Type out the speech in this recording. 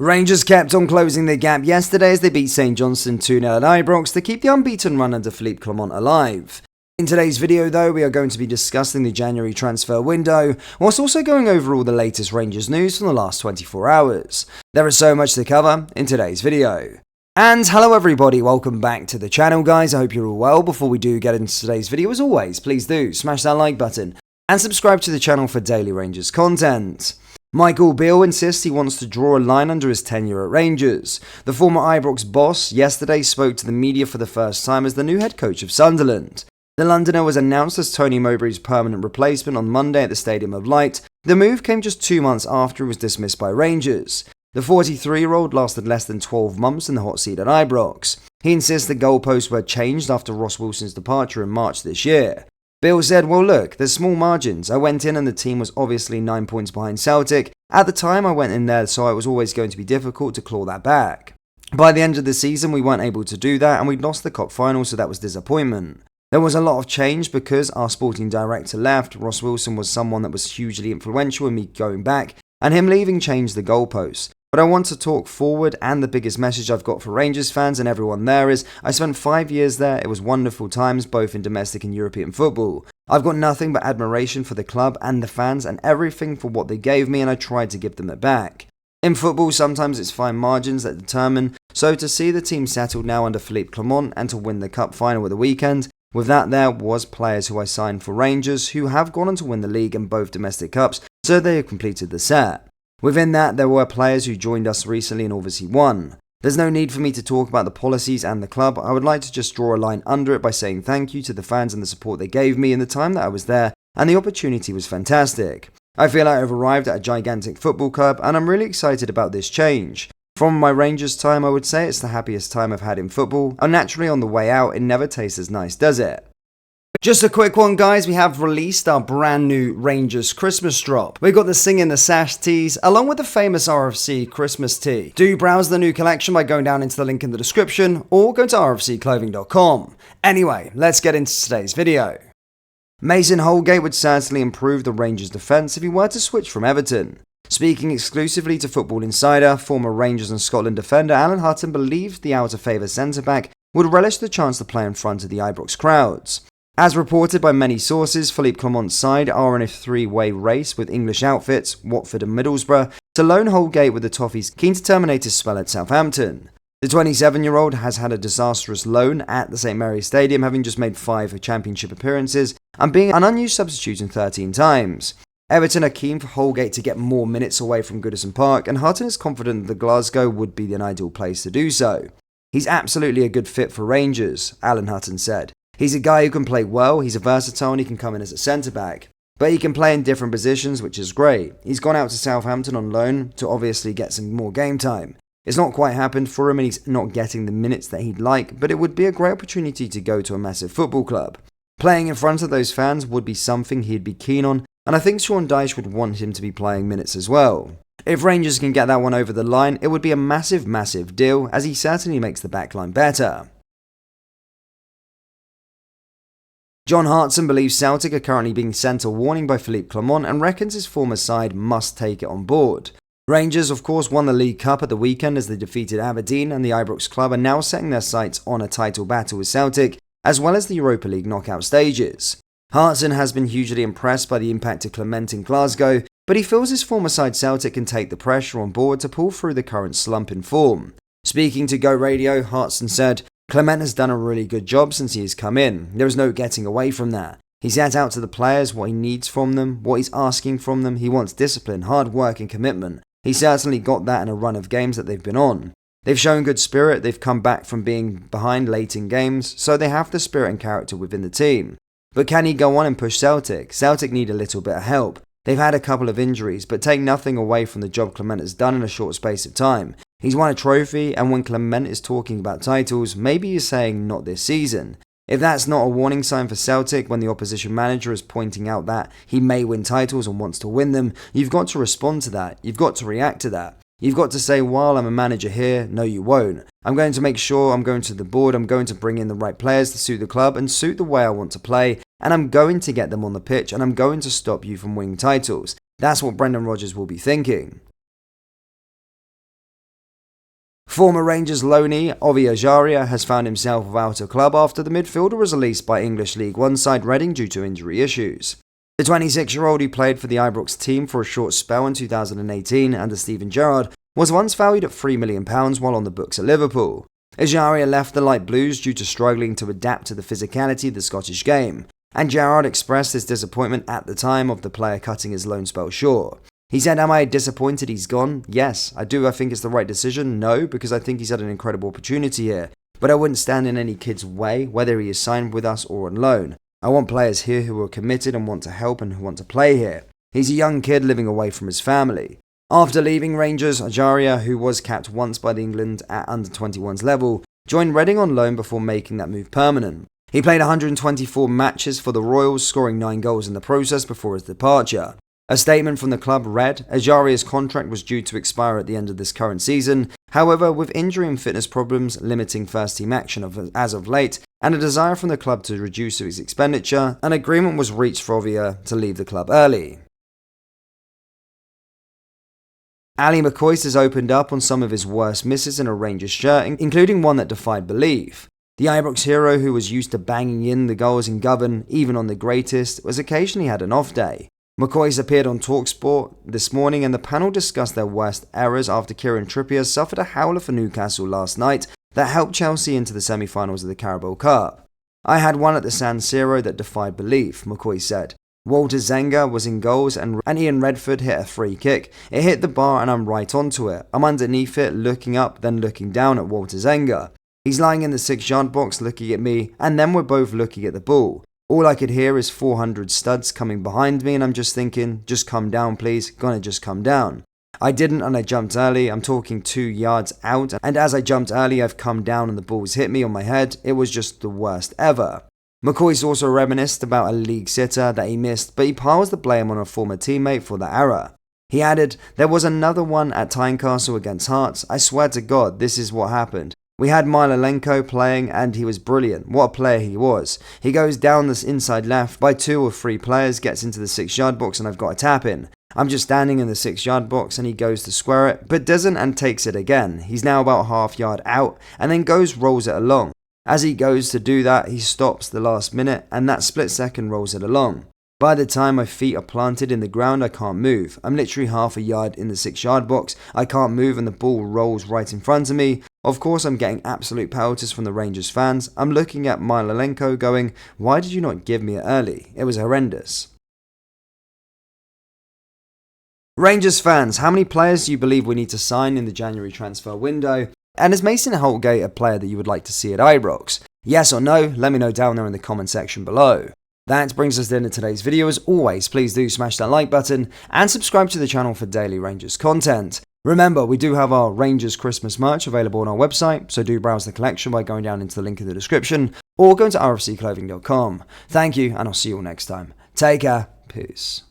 Rangers kept on closing their gap yesterday as they beat St Johnstone 2-0 at Ibrox to keep the unbeaten run under Philippe Clement alive. In today's video though, we are going to be discussing the January transfer window, whilst also going over all the latest Rangers news from the last 24 hours. There is so much to cover in today's video. And hello everybody, welcome back to the channel guys, I hope you're all well. Before we do get into today's video, as always, please do smash that like button and subscribe to the channel for daily Rangers content. Michael Beale insists he wants to draw a line under his tenure at Rangers. The former Ibrox boss yesterday spoke to the media for the first time as the new head coach of Sunderland. The Londoner was announced as Tony Mowbray's permanent replacement on Monday at the Stadium of Light. The move came just 2 months after he was dismissed by Rangers. The 43-year-old lasted less than 12 months in the hot seat at Ibrox. He insists the goalposts were changed after Ross Wilson's departure in March this year. Bill said, well look, there's small margins. I went in and the team was obviously 9 points behind Celtic. At the time I went in there, so it was always going to be difficult to claw that back. By the end of the season we weren't able to do that and we'd lost the cup final, so that was disappointment. There was a lot of change because our sporting director left. Ross Wilson was someone that was hugely influential in me going back, and him leaving changed the goalposts. But I want to talk forward, and the biggest message I've got for Rangers fans and everyone there is, I spent 5 years there, it was wonderful times both in domestic and European football. I've got nothing but admiration for the club and the fans and everything for what they gave me, and I tried to give them it back. In football, sometimes it's fine margins that determine, so to see the team settled now under Philippe Clement and to win the cup final at the weekend, with that there was players who I signed for Rangers who have gone on to win the league and both domestic cups, so they have completed the set. Within that, there were players who joined us recently and obviously won. There's no need for me to talk about the policies and the club. I would like to just draw a line under it by saying thank you to the fans and the support they gave me in the time that I was there, and the opportunity was fantastic. I feel like I've arrived at a gigantic football club and I'm really excited about this change. From my Rangers time, I would say it's the happiest time I've had in football, and naturally on the way out it never tastes as nice, does it? Just a quick one guys, we have released our brand new Rangers Christmas drop. We've got the Sing in the Sash tees along with the famous RFC Christmas tee. Do browse the new collection by going down into the link in the description or go to rfcclothing.com. Anyway, let's get into today's video. Mason Holgate would certainly improve the Rangers defence if he were to switch from Everton. Speaking exclusively to Football Insider, former Rangers and Scotland defender Alan Hutton believed the out-of-favour centre-back would relish the chance to play in front of the Ibrox crowds. As reported by many sources, Philippe Clement's side are in a three-way race with English outfits, Watford and Middlesbrough, to loan Holgate with the Toffees keen to terminate his spell at Southampton. The 27-year-old has had a disastrous loan at the St Mary's Stadium, having just made 5 championship appearances and being an unused substitute in 13 times. Everton are keen for Holgate to get more minutes away from Goodison Park, and Hutton is confident that Glasgow would be an ideal place to do so. He's absolutely a good fit for Rangers, Alan Hutton said. He's a guy who can play well, he's a versatile and he can come in as a centre-back. But he can play in different positions, which is great. He's gone out to Southampton on loan to obviously get some more game time. It's not quite happened for him and he's not getting the minutes that he'd like, but it would be a great opportunity to go to a massive football club. Playing in front of those fans would be something he'd be keen on, and I think Sean Dyche would want him to be playing minutes as well. If Rangers can get that one over the line, it would be a massive deal, as he certainly makes the backline better. John Harson believes Celtic are currently being sent a warning by Philippe Clement and reckons his former side must take it on board. Rangers of course won the League Cup at the weekend as they defeated Aberdeen, and the Ibrox club are now setting their sights on a title battle with Celtic, as well as the Europa League knockout stages. Harson has been hugely impressed by the impact of Clement in Glasgow, but he feels his former side Celtic can take the pressure on board to pull through the current slump in form. Speaking to Go Radio, Harson said, Clement has done a really good job since he has come in. There is no getting away from that. He's set out to the players what he needs from them, what he's asking from them. He wants discipline, hard work and commitment. He certainly got that in a run of games that they've been on. They've shown good spirit, they've come back from being behind late in games, so they have the spirit and character within the team. But can he go on and push Celtic? Celtic need a little bit of help. They've had a couple of injuries, but take nothing away from the job Clement has done in a short space of time. He's won a trophy, and when Clement is talking about titles, maybe he's saying not this season. If that's not a warning sign for Celtic when the opposition manager is pointing out that he may win titles and wants to win them, you've got to respond to that. You've got to react to that. You've got to say, while I'm a manager here, no you won't. I'm going to make sure I'm going to the board, I'm going to bring in the right players to suit the club and suit the way I want to play, and I'm going to get them on the pitch and I'm going to stop you from winning titles. That's what Brendan Rodgers will be thinking. Former Rangers loanee Ovie Ejaria has found himself without a club after the midfielder was released by English League One side Reading due to injury issues. The 26-year-old who played for the Ibrox team for a short spell in 2018 under Steven Gerrard was once valued at £3 million while on the books at Liverpool. Ejaria left the Light Blues due to struggling to adapt to the physicality of the Scottish game, and Gerrard expressed his disappointment at the time of the player cutting his loan spell short. He said, "Am I disappointed he's gone? Yes, I do. I think it's the right decision. No, because I think he's had an incredible opportunity here. But I wouldn't stand in any kid's way, whether he is signed with us or on loan. I want players here who are committed and want to help and who want to play here. He's a young kid living away from his family." After leaving Rangers, Ejaria, who was capped once by England at under-21s level, joined Reading on loan before making that move permanent. He played 124 matches for the Royals, scoring 9 goals in the process before his departure. A statement from the club read, Ejaria's contract was due to expire at the end of this current season. However, with injury and fitness problems limiting first-team action as of late, and a desire from the club to reduce his expenditure, an agreement was reached for Ovie to leave the club early. Ali McCoys has opened up on some of his worst misses in a Rangers shirt, including one that defied belief. The Ibrox hero, who was used to banging in the goals in Govan, even on the greatest, was occasionally had an off day. McCoys appeared on TalkSport this morning and the panel discussed their worst errors after Kieran Trippier suffered a howler for Newcastle last night that helped Chelsea into the semi-finals of the Carabao Cup. "I had one at the San Siro that defied belief," McCoy said. "Walter Zenga was in goals and Ian Redford hit a free kick. It hit the bar and I'm right onto it. I'm underneath it, looking up, then looking down at Walter Zenga. He's lying in the 6-yard box looking at me, and then we're both looking at the ball. All I could hear is 400 studs coming behind me and I'm just thinking, just come down please, gonna just come down. I didn't and I jumped early, I'm talking 2 yards out, and as I jumped early I've come down and the ball's hit me on my head. It was just the worst ever." McCoy's also reminisced about a league sitter that he missed, but he piles the blame on a former teammate for the error. He added, "There was another one at Tynecastle against Hearts. I swear to God, this is what happened. We had Mylolenko playing and he was brilliant. What a player he was. He goes down this inside left by 2 or 3 players, gets into the 6-yard box and I've got a tap in. I'm just standing in the 6-yard box and he goes to square it, but doesn't and takes it again. He's now about half yard out and then rolls it along. As he goes to do that, he stops the last minute and that split second rolls it along. By the time my feet are planted in the ground, I can't move. I'm literally half a yard in the 6-yard box. I can't move and the ball rolls right in front of me. Of course, I'm getting absolute pelters from the Rangers fans. I'm looking at Mylolenko going, why did you not give me it early? It was horrendous." Rangers fans, how many players do you believe we need to sign in the January transfer window? And is Mason Holgate a player that you would like to see at Ibrox? Yes or no? Let me know down there in the comment section below. That brings us to the end of today's video. As always, please do smash that like button and subscribe to the channel for daily Rangers content. Remember, we do have our Rangers Christmas merch available on our website, so do browse the collection by going down into the link in the description or going to rfcclothing.com. Thank you, and I'll see you all next time. Take care. Peace.